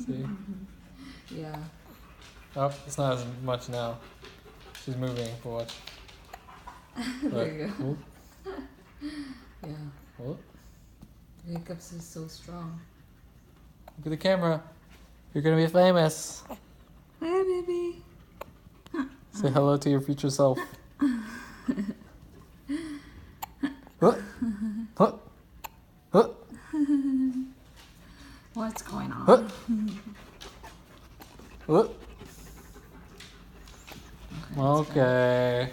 See? Yeah. Oh, it's not as much now. She's moving, but watch. There you go. Whoop, Yeah. whoop. The hiccups is so strong. Look at the camera. You're gonna be famous. Hey, baby. Say hello to your future self. Huh? Huh? Huh? What's going on? Huh? Huh? Okay. Okay.